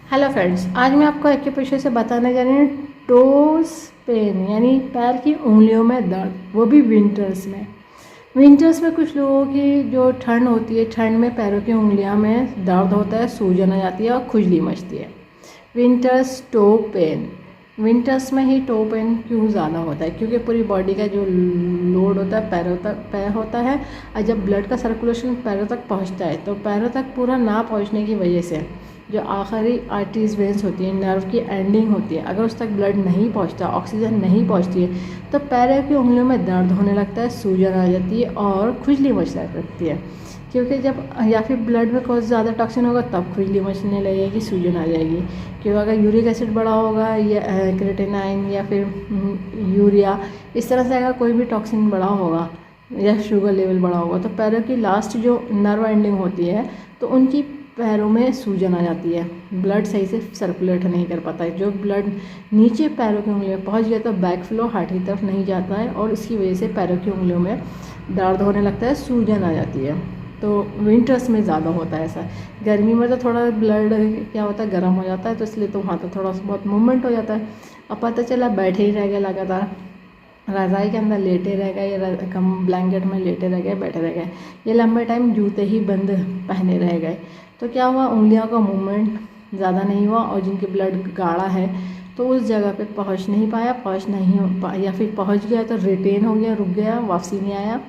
Hello friends, आज मैं आपको एक्यूप्रेशर से बताने जा रही हूँ टोस पेन यानी पैर की उंगलियों में दर्द, वो भी विंटर्स में। विंटर्स में कुछ लोगों की जो ठंड होती है, ठंड में पैरों की उंगलियां में दर्द होता है, सूजन आ जाती है और खुजली मचती है। Winters to pen. विंटर्स में ही टो पेन क्यों ज़्यादा होता है? क्योंकि पूरी बॉडी का जो लोड होता है पैर होता है, और जब ब्लड का सर्कुलेशन पैरों तक पहुंचता है तो पैरों तक पूरा ना पहुंचने की वजह से जो आखिरी आर्टरीज वेंस होती है, नर्व की एंडिंग होती है, अगर उस तक ब्लड नहीं पहुंचता, ऑक्सीजन नहीं पहुंचती है तो पैरों की उंगलियों में दर्द होने लगता है, सूजन आ जाती है और खुजली मचने लगती है। क्योंकि जब या फिर ब्लड में कुछ ज़्यादा टॉक्सिन होगा तब खुजली मचने लगेगी, सूजन आ जाएगी। क्योंकि अगर यूरिक एसिड बढ़ा होगा या क्रिएटिनाइन या फिर यूरिया, इस तरह से अगर कोई भी टॉक्सिन बढ़ा होगा या शुगर लेवल बढ़ा होगा तो पैरों की लास्ट जो नर्व एंडिंग होती है तो उनकी पैरों में सूजन आ जाती है, ब्लड सही से सर्कुलेट नहीं कर पाता है। जो ब्लड नीचे पैरों की उंगलियों में पहुंच गया तो बैक फ्लो हार्ट की तरफ नहीं जाता है और इसकी वजह से पैरों की उंगलियों में दर्द होने लगता है, सूजन आ जाती है। तो विंटर्स में ज़्यादा होता है ऐसा। गर्मी में तो थोड़ा ब्लड क्या होता है, गर्म हो जाता है, तो इसलिए तो वहाँ तो थोड़ा बहुत मूवमेंट हो जाता है। अब पता चला बैठे ही रह गए, लगातार रज़ाई के अंदर लेटे रह गए या कम ब्लैंकेट में लेटे रह गए, बैठे रह गए, ये लंबे टाइम जूते ही बंद पहने रह गए, तो क्या हुआ, उंगलियों का मूवमेंट ज़्यादा नहीं हुआ और जिनकी ब्लड गाढ़ा है तो उस जगह पे पहुंच नहीं पाया, या फिर पहुंच गया तो रिटेन हो गया, रुक गया, वापसी नहीं आया।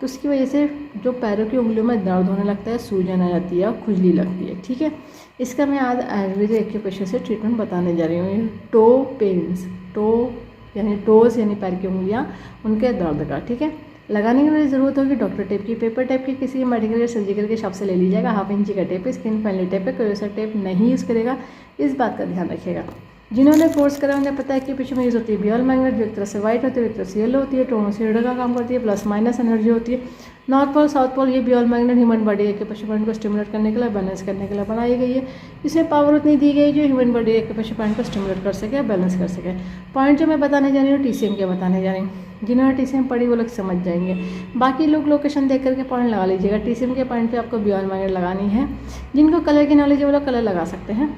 तो उसकी वजह से जो पैरों की उंगलियों में दर्द होने लगता है, सूजन आ जाती है और खुजली लगती है। ठीक है, इसका मैं आज आयुर्वेदिक एक्यूप्रेशर से ट्रीटमेंट बताने जा रही हूँ। टो पेन्स, टो यानी टोस यानी पैर की उंगलियाँ, उनके दर्द का। ठीक है, लगाने की वजह ज़रूरत होगी डॉक्टर टेप की, पेपर टेप की, किसी मेडिकल या सर्जिकल के शॉप से ले लीजिएगा। 1/2 इंची का टेप है, स्किन फ्रेंडली टेप है, कोई ऐसा टेप नहीं यूज़ करेगा, इस बात का ध्यान रखिएगा। जिन्होंने कोर्स करा उन्हें पता है कि पीछे में यूज़ होती है बियल मैग्नेट, जो एक तरह से वाइट होती है, एक तरह से येलो होती है, टोनोसिड का काम करती है, प्लस माइनस एनर्जी होती है। नॉर्थ पोल साउथ पोल, ये बियल मैग्नेट ह्यूमन बॉडी के एक्यूप्रेशर पॉइंट को स्टिमुलेट करने के लिए, बैलेंस करने के लिए बनाई गई है। इसमें पावर उतनी दी गई जो ह्यूमन बॉडी के एक्यूप्रेशर पॉइंट को स्टिमुलेट कर सके, बैलेंस कर सके। पॉइंट जो मैं बताने जा रही हूँ TCM के बताने जा रही हूँ, जिन्होंने TCM पढ़ी वो लोग समझ जाएंगे, बाकी लोग लोकेशन देख करके पॉइंट लगा लीजिएगा। TCM के पॉइंट पे आपको बियल मैग्नेट लगानी है। जिनको कलर की नॉलेज है वो लोग कलर लगा सकते हैं।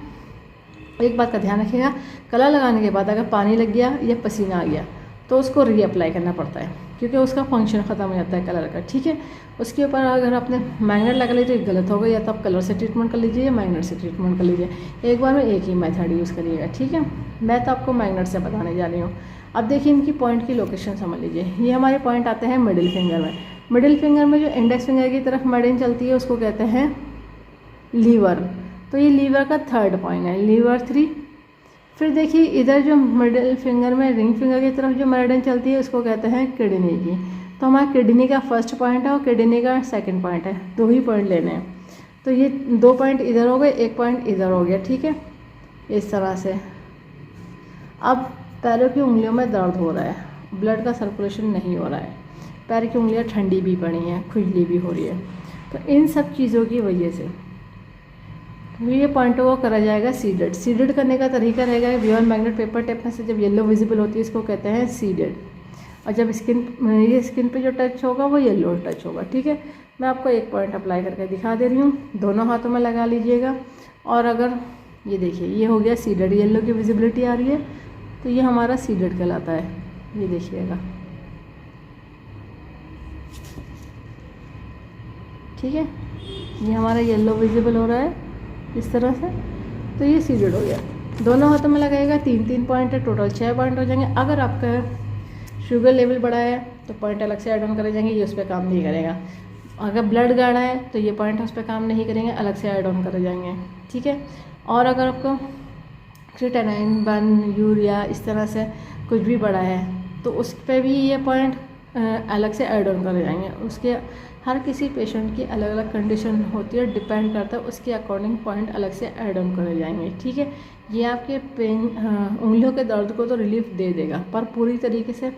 एक बात का ध्यान रखिएगा, कलर लगाने के बाद अगर पानी लग गया या पसीना आ गया तो उसको रीअप्लाई करना पड़ता है, क्योंकि उसका फंक्शन ख़त्म हो जाता है कलर का। ठीक है, उसके ऊपर अगर आपने मैग्नेट लगा ली तो ये गलत होगा, या तो आप कलर से ट्रीटमेंट कर लीजिए या मैग्नेट से ट्रीटमेंट कर लीजिए, एक बार में एक ही मेथड यूज़ करिएगा। ठीक है, मैं तो आपको मैग्नेट से बताने जा रही हूँ। अब देखिए इनकी पॉइंट की लोकेशन समझ लीजिए। ये हमारे पॉइंट आते हैं मिडिल फिंगर में। मिडिल फिंगर में जो इंडेक्स फिंगर की तरफ मेडिन चलती है उसको कहते हैं लीवर, तो ये लीवर का 3rd पॉइंट है, लीवर 3। फिर देखिए इधर जो मिडिल फिंगर में रिंग फिंगर की तरफ जो मेरिडियन चलती है उसको कहते हैं किडनी की। तो हमारा किडनी का 1st पॉइंट है और किडनी का 2nd पॉइंट है, 2 ही पॉइंट लेने हैं। तो ये 2 पॉइंट इधर हो गए, 1 पॉइंट इधर हो गया। ठीक है, इस तरह से। अब पैरों की उंगलियों में दर्द हो रहा है, ब्लड का सर्कुलेशन नहीं हो रहा है, पैर की उंगलियां ठंडी भी पड़ी हैं, खुजली भी हो रही है, तो इन सब चीज़ों की वजह से ये पॉइंटों को करा जाएगा सीडेड। सीडेड करने का तरीका रहेगा बियल मैग्नेट पेपर टेप में से जब येलो विजिबल होती है इसको कहते हैं सीडेड, और जब स्किन पे जो टच होगा वो येलो टच होगा। ठीक है, मैं आपको एक पॉइंट अप्लाई करके दिखा दे रही हूँ, दोनों हाथों में लगा लीजिएगा। और अगर ये देखिए ये हो गया सीडेड, येलो की विजिबिलिटी आ रही है तो ये हमारा सीडेड कहलाता है। ये देखिएगा, ठीक है, ये हमारा येलो विजिबल हो रहा है इस तरह से, तो ये सीडेड हो गया। दोनों हाथों में लगाएगा, 3-3 पॉइंट है, टोटल 6 पॉइंट हो जाएंगे। अगर आपका शुगर लेवल बढ़ा है तो पॉइंट अलग से ऐड ऑन करे जाएंगे, ये उस पर काम नहीं करेगा। अगर ब्लड गाढ़ा है तो ये पॉइंट उस पर काम नहीं करेंगे, अलग से ऐड ऑन करे जाएंगे। ठीक है, और अगर आपको क्रिएटिनाइन, बन, यूरिया इस तरह से कुछ भी बढ़ा है तो उस पर भी ये पॉइंट अलग से ऐड ऑन करे जाएंगे। उसके हर किसी पेशेंट की अलग अलग कंडीशन होती है, डिपेंड करता है, उसके अकॉर्डिंग पॉइंट अलग से ऐड ऑन करे जाएंगे। ठीक है, ये आपके पेन उंगलियों के दर्द को तो रिलीफ दे देगा, पर पूरी तरीके से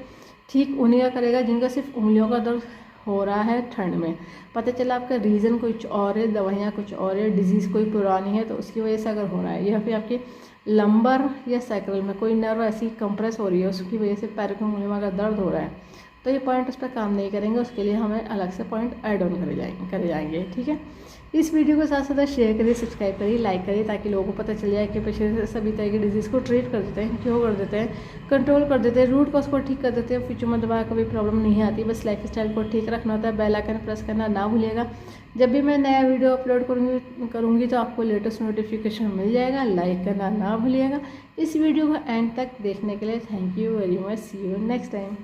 ठीक उन्हीं का करेगा जिनका सिर्फ उंगलियों का दर्द हो रहा है ठंड में। पता चला आपका रीज़न कुछ और है, दवाइयाँ कुछ और है, डिजीज़ कोई पुरानी है तो उसकी वजह से अगर हो रहा है, या फिर आपकी लंबर या सैक्रल में कोई नर्व ऐसी कंप्रेस हो रही है उसकी वजह से पैर की उंगलियों में अगर दर्द हो रहा है तो ये पॉइंट उस पर काम नहीं करेंगे, उसके लिए हमें अलग से पॉइंट ऐड ऑन करे जाएंगे। ठीक है, इस वीडियो को साथ साथ शेयर करिए, सब्सक्राइब करिए, लाइक करिए, ताकि लोगों को पता चल जाए कि पेशेंट सभी तरह की डिजीज़ को ट्रीट कर देते हैं, क्योर कर देते हैं, कंट्रोल कर देते हैं, रूट कॉज को ठीक कर देते हैं, फ्यूचर में दोबारा कभी प्रॉब्लम नहीं आती। बस लाइफ स्टाइल को ठीक रखना होता है। बेल आइकन प्रेस करना ना भूलिएगा। जब भी मैं नया वीडियो अपलोड करूँगी तो आपको लेटेस्ट नोटिफिकेशन मिल जाएगा। लाइक करना ना भूलिएगा। इस वीडियो को एंड तक देखने के लिए thank you very much. See you next time.